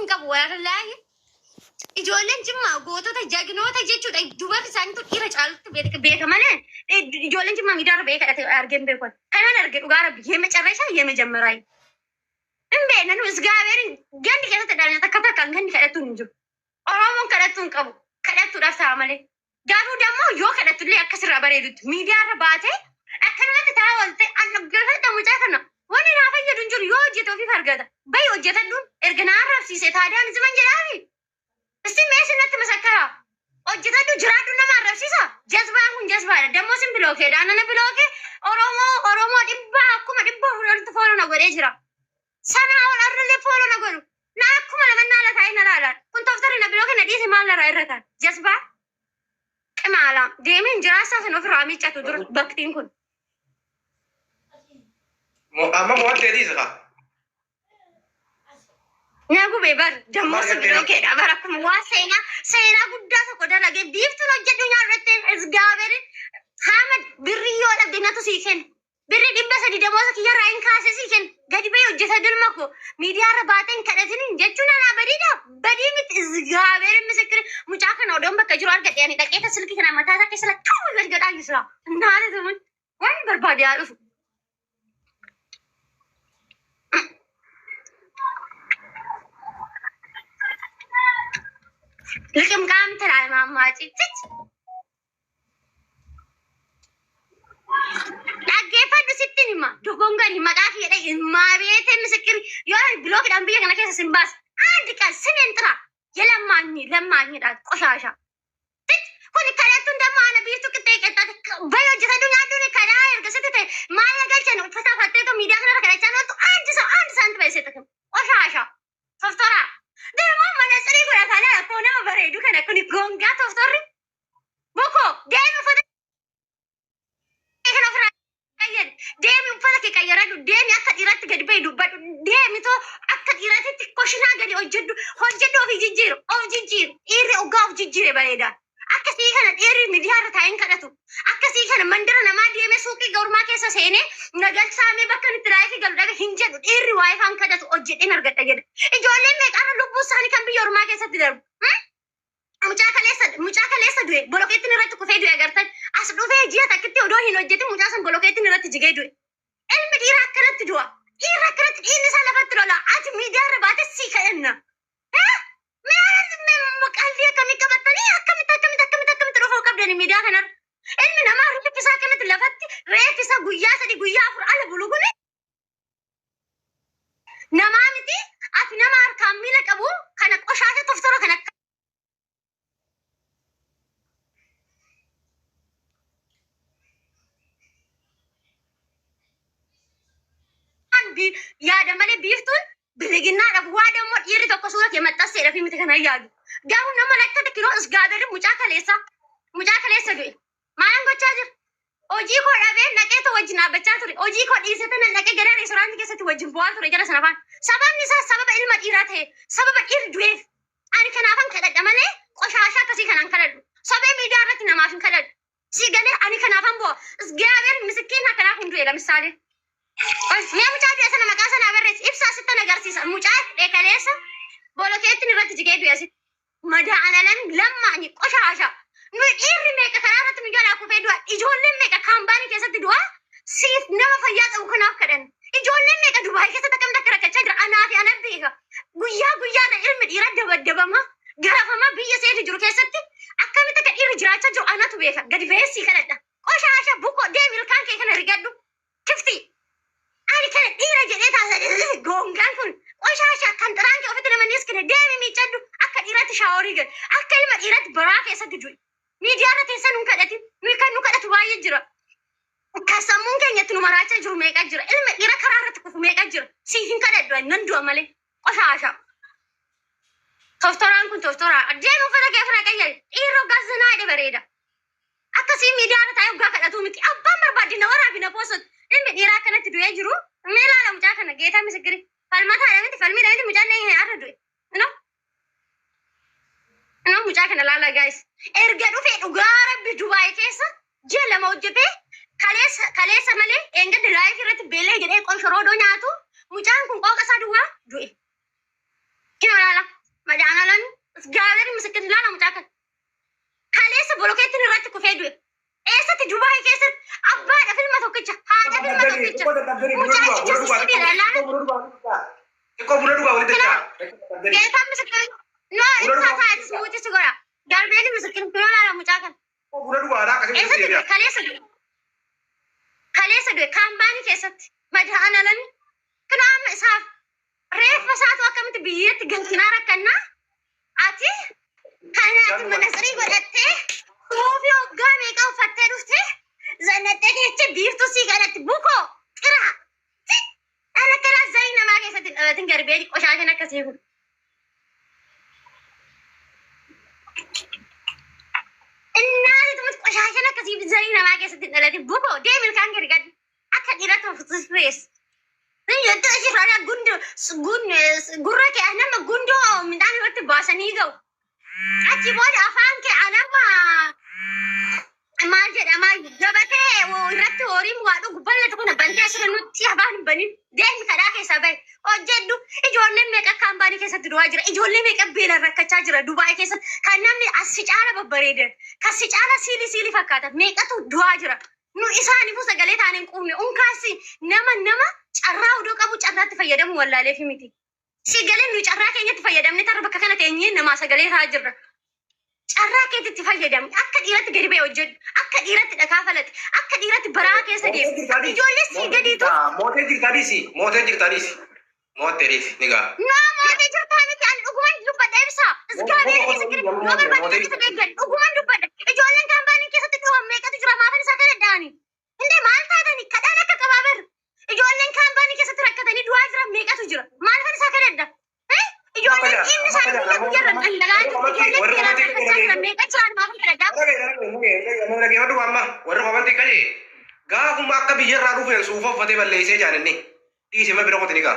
hin qabu warallaahi. Ijoolleen Jimmaa gootota jagnoota jechuudha. Dubarri isaaniitu dhiira caalutti beekamanii ijoolleen Jimmaa miidiyaarra beekadhate argeen beekon. Kanaan arge dhugaa rabbi የመጨረሻ የመጀመሪያ እንበነን እግዚአብሔር ገንድ ከተዳነ ተከታካን ገንድ ከደቱ እንጂ ኦሮሞን ከደቱን ቀቡ ከደቱ ዳፍታ ማለ ጋሩ ደግሞ ዮ ከደቱ ላይ አከስራ በሬዱት ሚዲያራ ባቴ አከናት ታወልተ አንገፈ ተሙጫከና ወኒ ናፈየዱ እንጂ ዮ ጀቶ ፊ ፈርገታ በይ ወጀተዱን እርግና ረፍሲ ሰታዳን ዝመንጀራሪ እስቲ መስነት መሰከራ ወጀተዱ ጅራዱ ነማረፍሲሳ ጀዝባሁን ጀዝባ ደግሞ ስም ብሎከ ዳነነ ብሎከ ኦሮሞ ዲባ አኩማ ዲባ ሁለት ፎሎ ነው ወደ ጅራ ሰናውን አርለ ፎሎ ነገሩ ናኩማ ለመናለት አይነራላል ኩንተፍተሪ ነብሎ ከነዲስ ማለራ አይረታል ጀዝባ ቅማላ ደምን ጅራሳ ነው ፍራሚ ጫቱ ዱር በክቲን ኩን አማ ሞት ዲዝጋ ናጉ ቤበር ደሞ ስብሎ ከዳ በረኩም ዋሰና ሰይና ጉዳ ተቆደረገ ቢፍቱ ነው ጀዱኛ ረተ እግዚአብሔር ሐመድ ብሪዮ ለብነቱ ሲከን ብሪ ዲበሰ ዲደሞሰ ከየራይን ካሰ ሲከን ገድቤ ወጀተ ድልመኮ ሚዲያ ረባተን ከደትን ጀቹና በዲዳ በዲምት እግዚአብሔር ምስክር ሙጫከ ነው ደም በከጅሮ አርገጥ ያኔ ደቂቃ ስልክ ከና ማታታ ከሰለ ታው ወርገጣ ይስራ እናለ ዘመን ወይ በርባዲ ያሉፍ ልቅም ጋም ተራል ማማጪ ትች ዳጌፈዱ ሲትኒማ ዶጎንጋኒ ማጣፊ የደይ ማቤቴ ምስክር ዮር ብሎክ ዳምብዬ ከነ ከሰ ሲምባስ አንድ ቀን ስንንጥራ ለማኝ ዳት ቆሻሻ ትች ኩኒ ከለቱን ደሞ አነ ቢቱ ቅጤ ቀጣት በዮጅ ተዱኛ ዱኒ ከዳ እርገሰተ ማለገልቸ ነው ፈታፈቴቶ ሚዲያ ከነ ከረቻ ነው አንድ ሳንት ባይሰጥክም ቆሻሻ ሶፍቶራ ደሞ መነጽሪ ጉራታለ አቆና በሬዱ ከነ ኩኒ ጎንጋ ሶፍቶሪ ቦኮ ደሞ ፈታ deemi uffata kee qayyaradu deemi akka dhiiratti gadi bahi dubbadhu deemi too akka dhiiratitti koshinaa gadi hojjedhu of jijjiiru dhiirri ogaa of jijjiire bareeda akkasii kana dhiirri miidiyaarra taa'een kadhatu akkasii kana mandira namaa deemee suuqii gawurmaa keessa seenee nagalchaamee bakka itti raayifii galu dhabe hin jedhu dhiirri waa'ee faan kadhatu hojjedheen argadha jedha ijoolleen meeqaana lubbuu isaanii kan biyya ormaa keessatti darbu mucaa kaleessa du'e bolokeettiin irratti kufee du'e agartan as dhufee ji'a takkitti odoo hin hojjetin mucaa san bolokeettiin irratti jigee du'e ilmi dhiira akkanatti du'a dhiira akkanatti dhiirni isaa lafatti lola ati miidiyaarra baate sii ka'enna qalbii akkamii qabattanii akkamitti dhufuu qabdani miidiyaa kanarra ilmi namaa riffi isaa akkamitti lafatti reeffi isaa guyyaa 3 guyyaa 4 ala bulu kuni namaa miti ati nama harkaan miila qabu kana qoshaasha toftoro kana yaada malee biiftuun biliginaadhaaf waa dammoo dhiirri tokko suura kee maxxanseedha fi miti kana yaadu garuu nama lakkata kiroo isgaaberin mucaa kaleessa du'e maalan gochaa jira hojii koo dhabee naqeeto wajjin dhaabbachaa ture hojii koo dhiisete nan naqee gara reestoraantii keessatti wajjin bu'aa ture jala sana afaan sababni isaa sababa ilma dhiiraa ta'e sababa dhiirri du'eef ani kanaafan kadhadha malee qoshaashaa akkasii kanaan kadhadhu sabee miidiyaa irratti namaaf hin kadhadhu si galee ani kanaafan bu'a isgaaber miskiin akkanaaf hin du'e lamissaalee Mea mucaa du'e sana maqaa sana barreessi ibsaa sittan agarsiisa mucaa dheekaleessa bolokeettiin irratti jigee du'e sit madaa'analan lammaani qoshaasha dhiirri meeqa karaa irratti mijoolaa kufee du'a ijoolleen meeqa kaambaanii keessatti du'a siif nama fayyaa qabu kanaaf kadhan ijoolleen meeqa dubaay keessatti akkamitti akka rakkachaa jira anaa fi ana beeka guyyaadha ilmi dhiira dabadabama garafama biyya seeti jiru keessatti akkamitti akka dhiirri jiraachaa jiru anatu beeka gadi beessii kadhadha qoshaasha buko deemi ilkaan kee kana rigadhu kifti ani kana dhiira jedhee taasisa goongaan kun qoshaasha kan xiraan kee ofitti nama niiskine deemi miicadhu akka dhiiratti shaaworii gad akka ilma dhiiratti baraa keessatti du'e miidiyaarra teessa nun kadhatin nuyi kan nu kadhatu baay'ee jira kan sammuun keenyatti nu maraachaa jiru meeqa jira ilma dhiira karaa irratti kufu meeqa jira siif hin kadhadhu nan du'a malee qoshaasha toftoraan kun toftoraa deemi uffata kee ofirraa qayyari dhiirri hoggaa zinaa jedhe bareeda akkasii miidiyaarra taa'ee hoggaa kadhatu miti abbaan barbaadina waraabina poosot ilmi dhiiraa akkanatti du'ee jiru meelaala mucaa kana geetaa misikiri falmataadha miti falmiidha miti mucaan na'ee arra du'e mucaa kana laala gaayis erga dhufee dhugaa rabbi dubaay keessa ji'a 2 hojjetee kaleessa malee eengatti laayif irratti beelee jedhee qonshoroodoo nyaatu mucaan kun qooqa isaa duwwaa du'e kina laala gaazexi miskin laala mucaa kan kaleessa bolokeetti irratti kufee du'e eessatti Dubaay keessatti abbaadha filma tokkicha haadha filma tokkicha mucaachicha sistiidha laala Iko buna dhugaa walitti jechaa. geetaan miskin no isaa taa'etis muutichi godha garbeeli miskin kunoo laala mucaa kan Iko buna dhugaa aadaa akkasii eessatti deebi'a. kaleessa du'e kaambaanii keessatti madaa'an alami kanaama isaaf reeffa isaatu akkamitti biyyatti galchinaa rakkannaa ati kanaati manasarii godhattee suufii hoggaa meeqa uffattee dhuftee zannattee keessa biiftuu sii kanatti bukoo qiraa ana karaa zayi namaa keessatti dhabatin garbeeli qoshaashan akkasii kun Inaati qoshashan akkasii zayi namaa keessatti dhalate bukoo deemil kaan gadi gadi akka dhiirota of fees Yadda ashi rana gurra ke anama gundo midhaan irratti baasanii ga'u. Achi booda afaan kee anama maal jedhama gabatee irratti horiin waa dhugu bal'atu kun bantee asirra nutti afaan banin deemi kadhaa keessaa bahe hojjedhu ijoolleen meeqa kaambaanii keessatti du'aa jira ijoollee meeqa beela rakkachaa jira Dubaay keessatti kan namni as si caala babbareedan kan si caala siilii fakkaatan meeqatu du'aa jira. Nu isaaniifuu sagalee taaneen quufne unkaasi nama carraa odoo qabu carraatti fayyadamu wallaalee fi miti. Sagalee nu carraa keenyatti fayyadamne tarra bakka kana teenyee namaa sagalee haa jirra. Carraa keetitti fayyadamne akka dhiiratti gadi ba'e hojjedhu akka dhiiratti dhakaa falate akka dhiiratti baraa keessa deemu. Ijoollee sii gadiitu. Mootee jirtaniisi. Mooteeriif ni gaa. Mootii jirtaa miti ani dhugumaan dubbadha ibsa. Isgaabee keessa gadi yoo barbaadu keessa deeggan dhugumaan dubbadha. Ijoolleen kaambaanii keessatti dhuwan meeqatu jira maafan isaa kana da'anii. Indee maal taatanii kadhaan akka qabaabar. Ijoolleen kaambaanii keessatti rakkatanii du'aa jira meeqatu jira maafan isaa kana da. Ijoolleen inni isaanii biyya guyyarran dhangala'aa jiru ijoolleen beeraa rakkachaa jira meeqa jiraan maafan kana da. Warra qabanti qalee gaafuma akka biyyarraa dhufeen suufa uffatee balleessee jaalanne dhiisima bira qote ni gaa.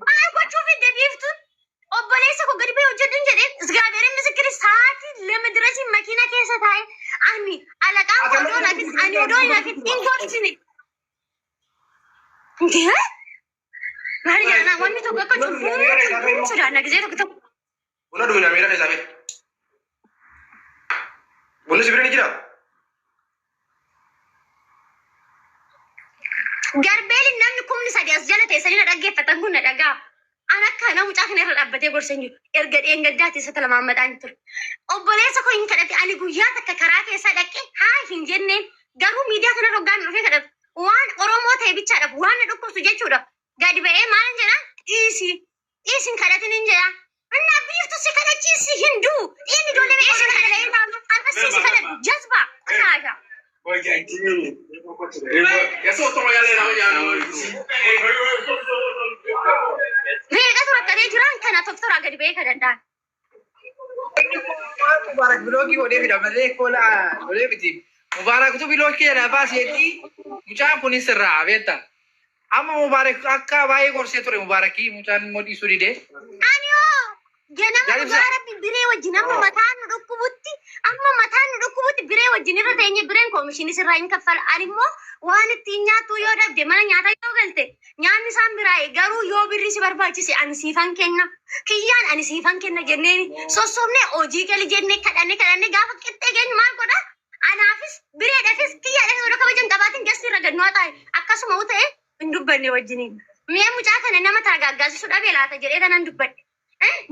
Maal gochuuf hin deebiiftuun obboleessa koo gadi ba'e hojjedhuun jedheen isgaabeeriin misikiri sa'aatii lama dirasiin makiina keessa taa'e ani alaqaan odoo naafis ani odoo naafis hin gorsine. Maali jedhana wanni tokko akka cufuun sodaanna gisee tokko tokko. Buna dhuunfaa miira keessaa fi bunni sibira ni jira. Garbeelin namni kumni sadii as jala teessanii na dhaggeeffatan kun na dhagaa. An akka nama mucaa kana irra dhaabbatee gorsan jiru. Erga dheengaddaatti isa talamaammadhaan ture. Obboleessa koo hin kadhate ani guyyaa takka karaa keessaa dhaqee haa hin jenneen garuu miidiyaa kana hoggaan dhufee kadhatu. Waan Oromoo ta'e bichaadhaaf waan na dhukkubsu jechuudha. Gadi ba'ee maal jedhaan dhiisin kadhatin hin jedhaan. Anna biiftu si kadhachiisi hin duu. Inni ijoollee meeqa si kadhatee anna si kadhatu jazba. Anaaga. Meeqatu rakkatee jiraan kana tokkoraa gadi ba'ee kadhadhaan. Mubarak bilogii hodhee fidamalee kola hodhee fiti. Mubaraktu bilogii jedha baaseetii mucaan kunis irraa beekta. Amma Mubarak akka baay'ee gorsee ture Mubarakii mucaan immoo dhiisuu didee. Aniyoo ganama Mubarak biree wajjin amma mataan nu dhukkubutti biree wajjin irra teenye bireen koomishinii sirraa hin kaffala. Ani immoo waan ittiin nyaattu yoo dhabde mana nyaataa yoo galte nyaanni isaan biraa'e garuu yoo birri si barbaachise ani siifan kenna. Kiyyaan ani siifan kenna jenneen sossobnee hojii gali jennee kadhanne gaafa qixxee geenyu maal godha? Anaafis bireedhaafis kiyyaadhaafis odoo kabajan qabaatiin gassi irra gannoo taa'e akkasuma u ta'e hin dubbanne wajjiniin. Mee mucaa kana nama taagaaggaasisu dhabee laata jedhee tanan dubbadhe.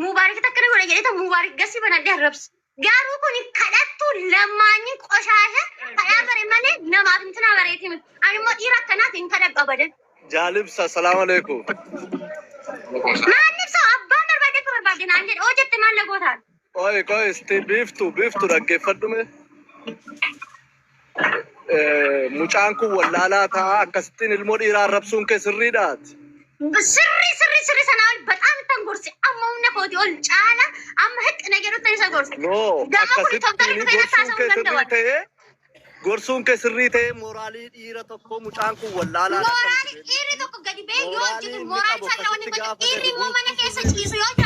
Mubaarik akkana godhe jedhee tan Mubaarik gassi banadhee arrabsa. Garuu kun kadhattu lamaanyi qoshaasha kadhaa bare malee namaaf intina bareeti miti. Ani immoo dhiira akkanaatiin kadhadhu abadan. Jaalibsa salaamu alaikum. Maalibsa abbaan barbaade naan jedhe oo jette maal lagootaan. Qoy isti biiftu dhaggeeffadhume. Mucaan kun wallaalaa ta'a akkasittiin ilmoo dhiiraa arrabsuun kee sirriidhaati. Sirri sana በጣም ተንጎርሲ አማውነ ኮቲ ኦል ጫላ አማ ህቅ ነገሩ ተንሰ ጎርሲ ኖ ጎርሱን ከስሪ ተይ ሞራሊ ዲራ ተኮ ሙጫን ኩ ወላላ ሞራሊ ዲሪ ተኮ ገዲ ቤ ዮጂ ሞራሊ ሰላውኒ ኢሪ ሞመነ ከሰ ቺሱ ዮጂ